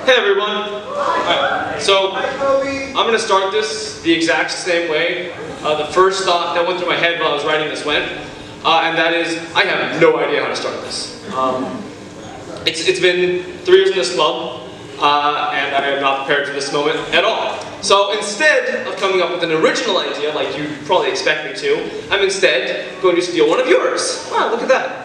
Hey everyone. Alright, so I'm going to start this the exact same way. The first thought that went through my head while I was writing this went, and that is, I have no idea how to start this. It's been 3 years in this club, and I am not prepared for this moment at all. So instead of coming up with an original idea, like you probably expect me to, I'm instead going to steal one of yours. Wow, look at that.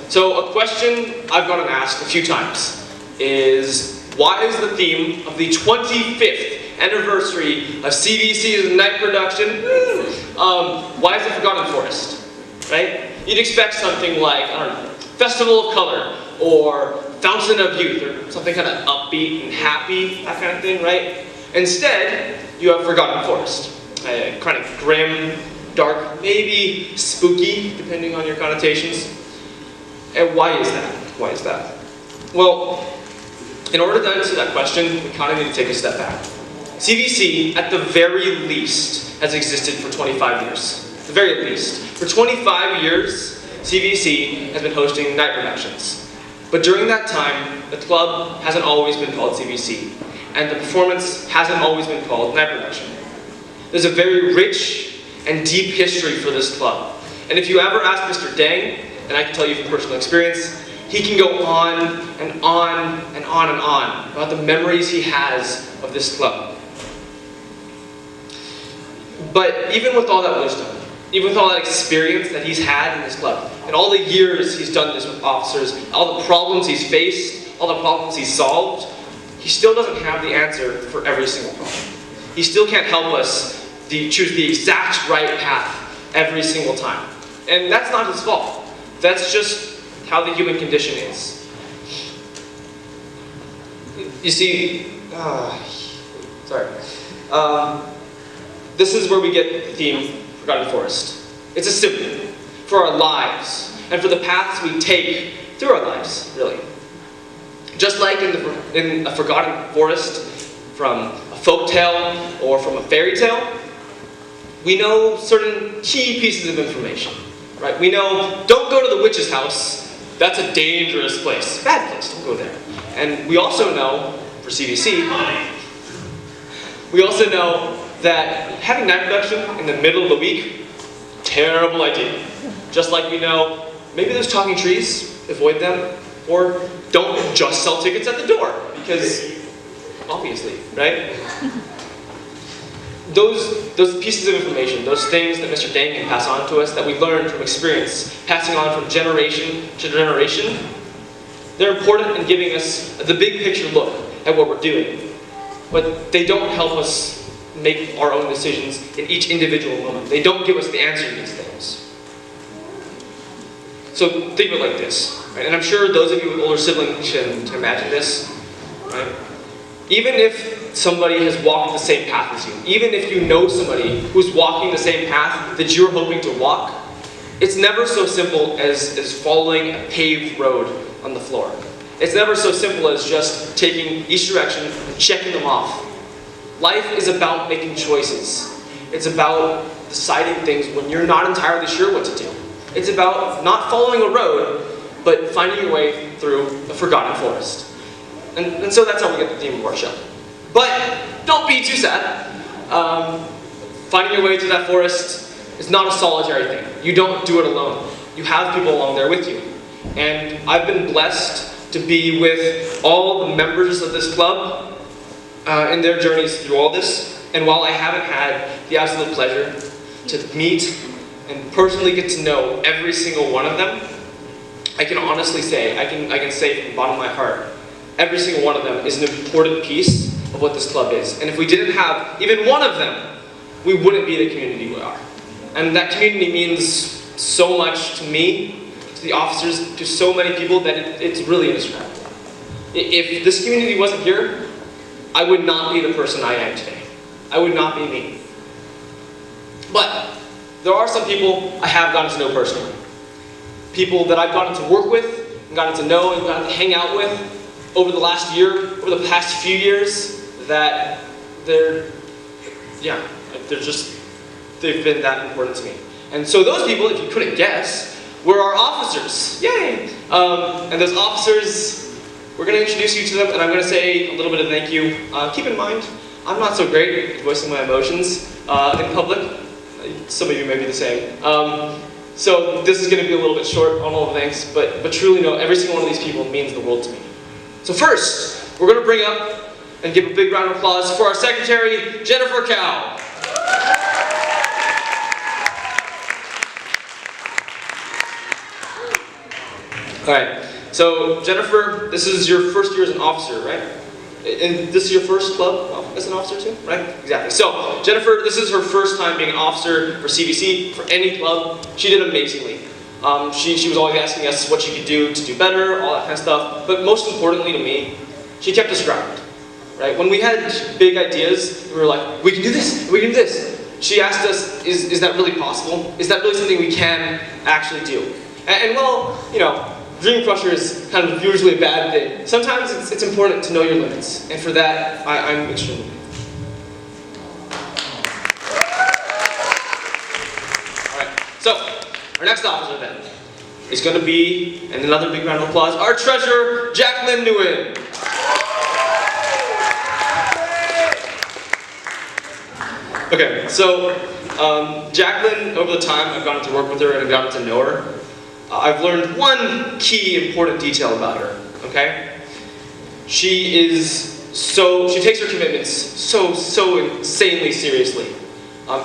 So a question I've gotten asked a few times is, why is the theme of the 25th anniversary of CVC's night production, why is it Forgotten Forest, right? You'd expect something like, I don't know, Festival of Color, or Fountain of Youth, or something kind of upbeat and happy, that kind of thing, right? Instead, you have Forgotten Forest, kind of grim, dark, maybe spooky, depending on your connotations. And why is that? Why is that? Well, in order to answer that question, we kind of need to take a step back. CVC, at the very least, has existed for 25 years. At the very least. For 25 years, CVC has been hosting night productions. But during that time, the club hasn't always been called CVC, and the performance hasn't always been called night production. There's a very rich and deep history for this club. And if you ever ask Mr. Dang, and I can tell you from personal experience, he can go on and on and on and on about the memories he has of this club. But even with all that wisdom, even with all that experience that he's had in this club, and all the years he's done this with officers, all the problems he's faced, all the problems he's solved, he still doesn't have the answer for every single problem. He still can't help us choose the exact right path every single time. And that's not his fault. That's just how the human condition is. You see, this is where we get the theme, Forgotten Forest. It's a symbol for our lives, and for the paths we take through our lives, really. Just like in a forgotten forest from a folk tale or from a fairy tale, we know certain key pieces of information, right? We know, don't go to the witch's house. That's a dangerous place. Bad place, don't go there. And we also know, for CVC, we also know that having night production in the middle of the week, terrible idea. Just like we know, maybe there's talking trees, avoid them, or don't just sell tickets at the door, because, obviously, right? Those pieces of information, those things that Mr. Dang can pass on to us that we learned from experience, passing on from generation to generation, they're important in giving us the big picture look at what we're doing. But they don't help us make our own decisions in each individual moment. They don't give us the answer to these things. So think of it like this, right? And I'm sure those of you with older siblings can imagine this, right? Even if somebody has walked the same path as you, even if you know somebody who's walking the same path that you're hoping to walk, it's never so simple as following a paved road on the floor. It's never so simple as just taking each direction and checking them off. Life is about making choices. It's about deciding things when you're not entirely sure what to do. It's about not following a road, but finding your way through a forgotten forest. And so that's how we get the theme of our show. But don't be too sad. Finding your way through that forest is not a solitary thing. You don't do it alone. You have people along there with you. And I've been blessed to be with all the members of this club in their journeys through all this. And while I haven't had the absolute pleasure to meet and personally get to know every single one of them, I can honestly say, I can say from the bottom of my heart, every single one of them is an important piece of what this club is. And if we didn't have even one of them, we wouldn't be the community we are. And that community means so much to me, to the officers, to so many people that it's really indescribable. If this community wasn't here, I would not be the person I am today. I would not be me. But there are some people I have gotten to know personally. People that I've gotten to work with, and gotten to know, and gotten to hang out with over the last year, over the past few years, that they've been that important to me. And so those people, if you couldn't guess, were our officers. Yay! And those officers, we're going to introduce you to them, and I'm going to say a little bit of thank you. Keep in mind, I'm not so great at voicing my emotions in public. Some of you may be the same. So this is going to be a little bit short on all the thanks, but truly know every single one of these people means the world to me. So first, we're going to bring up and give a big round of applause for our secretary, Jennifer Cow. All right, so Jennifer, this is your first year as an officer, right? And this is your first club as an officer too, right? Exactly. So Jennifer, this is her first time being an officer for CVC, for any club. She did amazingly. She was always asking us what she could do to do better, all that kind of stuff. But most importantly to me, she kept us grounded, right? When we had big ideas, we were like, we can do this, we can do this. She asked us, is that really possible? Is that really something we can actually do? And well, you know, dream crusher is kind of usually a bad thing. Sometimes it's important to know your limits, and for that, I'm extremely grateful. All right, so our next officer then is going to be, and another big round of applause, our treasurer, Jacqueline Nguyen. Okay, so Jacqueline, over the time I've gotten to work with her and I've gotten to know her, I've learned one key important detail about her, okay? She takes her commitments so insanely seriously.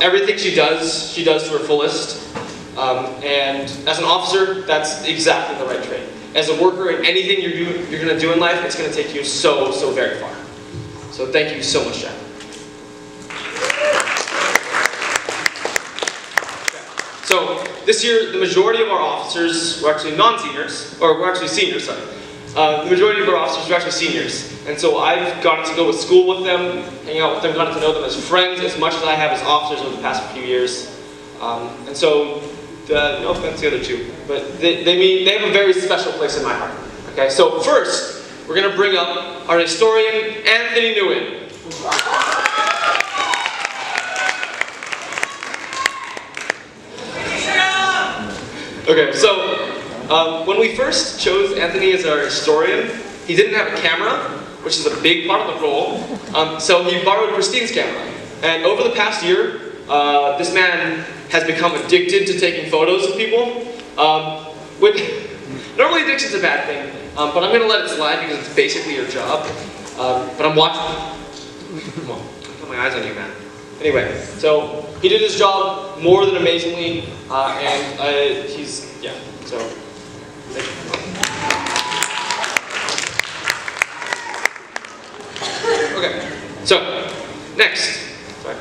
Everything she does to her fullest. And as an officer, that's exactly the right trait. As a worker in anything you're gonna do in life, it's gonna take you so very far. So thank you so much, Jacqueline. So this year, the majority of our officers were actually non-seniors, or were actually seniors, sorry. The majority of our officers were actually seniors. And so I've gotten to go to school with them, hang out with them, gotten to know them as friends as much as I have as officers over the past few years. And so, no offense to the other two, but they have a very special place in my heart. Okay, so first, we're going to bring up our historian, Anthony Nguyen. Okay, so when we first chose Anthony as our historian, he didn't have a camera, which is a big part of the role, so he borrowed Christine's camera. And over the past year, this man has become addicted to taking photos of people. Normally addiction's a bad thing, but I'm going to let it slide because it's basically your job. But I'm watching. Come on, I got my eyes on you, man. Anyway, so he did his job more than amazingly, and so thank you. Okay, so next, sorry,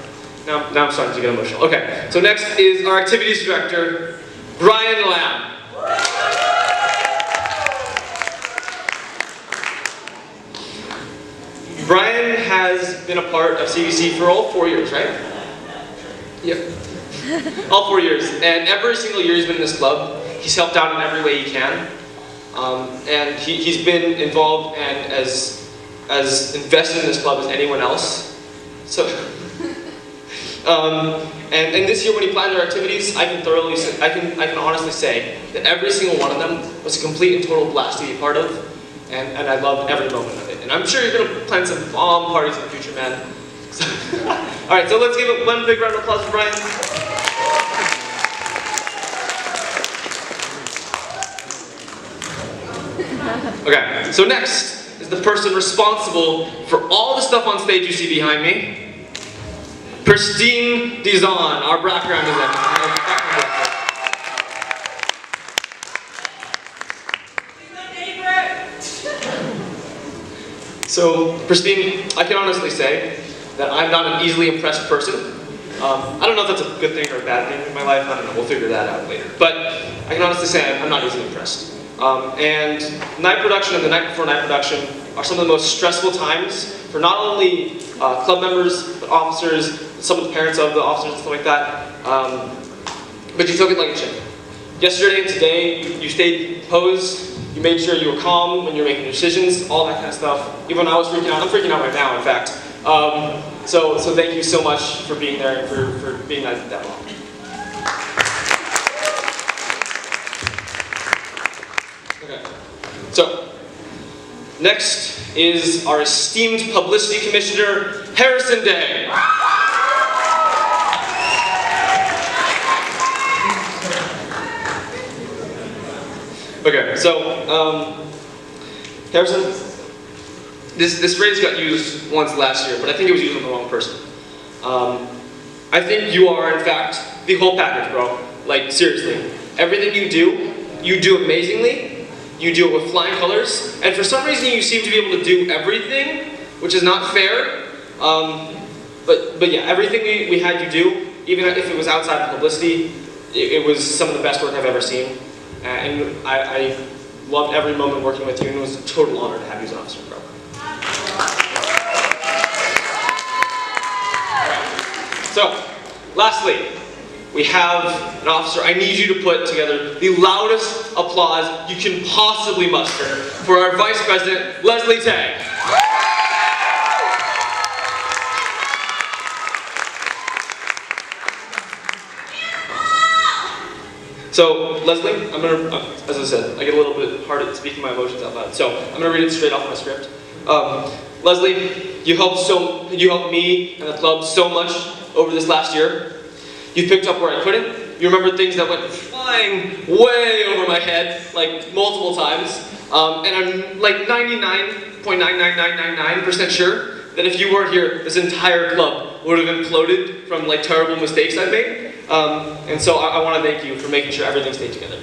now I'm starting to get emotional. Okay, so next is our activities director, Brian Lamb. Brian has been a part of CVC for all 4 years, right? Yep. All 4 years. And every single year he's been in this club, he's helped out in every way he can. And he's been involved and as invested in this club as anyone else. So, and this year when he planned our activities, I can honestly say that every single one of them was a complete and total blast to be a part of. And I loved every moment of it. And I'm sure you're going to plan some bomb parties in the future, man. So, all right, so let's give it one big round of applause for Brian. Okay, so next is the person responsible for all the stuff on stage you see behind me. Pristine Dizon, our background designer. So, Pristine, I can honestly say that I'm not an easily impressed person. I don't know if that's a good thing or a bad thing in my life. I don't know. We'll figure that out later. But I can honestly say I'm not easily impressed. And night production and the night before night production are some of the most stressful times for not only club members, but officers, some of the parents of the officers and stuff like that. But you took it like a champ. Yesterday and today, you stayed posed. You made sure you were calm when you were making decisions, all that kind of stuff. Even when I was freaking out, I'm freaking out right now, in fact. So thank you so much for being there and for being that long. So, next is our esteemed Publicity Commissioner, Harrison Day. Okay, so, Harrison, this phrase got used once last year, but I think it was used on the wrong person. I think you are, in fact, the whole package, bro. Like, seriously. Everything you do amazingly, you do it with flying colors, and for some reason you seem to be able to do everything, which is not fair. But yeah, everything we had you do, even if it was outside of publicity, it was some of the best work I've ever seen. And I loved every moment working with you, and it was a total honor to have you as an officer, bro. So, lastly, we have an officer. I need you to put together the loudest applause you can possibly muster for our Vice President, Leslie Tang. So, Leslie, I'm going to, as I said, I get a little bit hard at speaking my emotions out loud, so I'm going to read it straight off my script. Leslie, you helped me and the club so much over this last year. You picked up where I couldn't. You remembered things that went flying way over my head, like multiple times. And I'm like 99.99999% sure that if you weren't here, this entire club would have imploded from like terrible mistakes I've made. And so I want to thank you for making sure everything stayed together.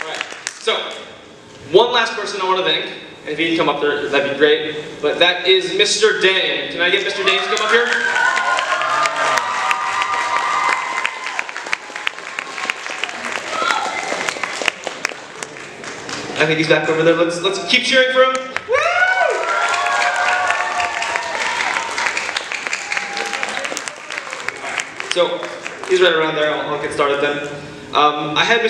Alright, so one last person I want to thank. And if he can come up there, that'd be great. But that is Mr. Dang. Can I get Mr. Dang to come up here? I think he's back over there. Let's keep cheering for him. Woo! So he's right around there. I'll get started then. I had Mr.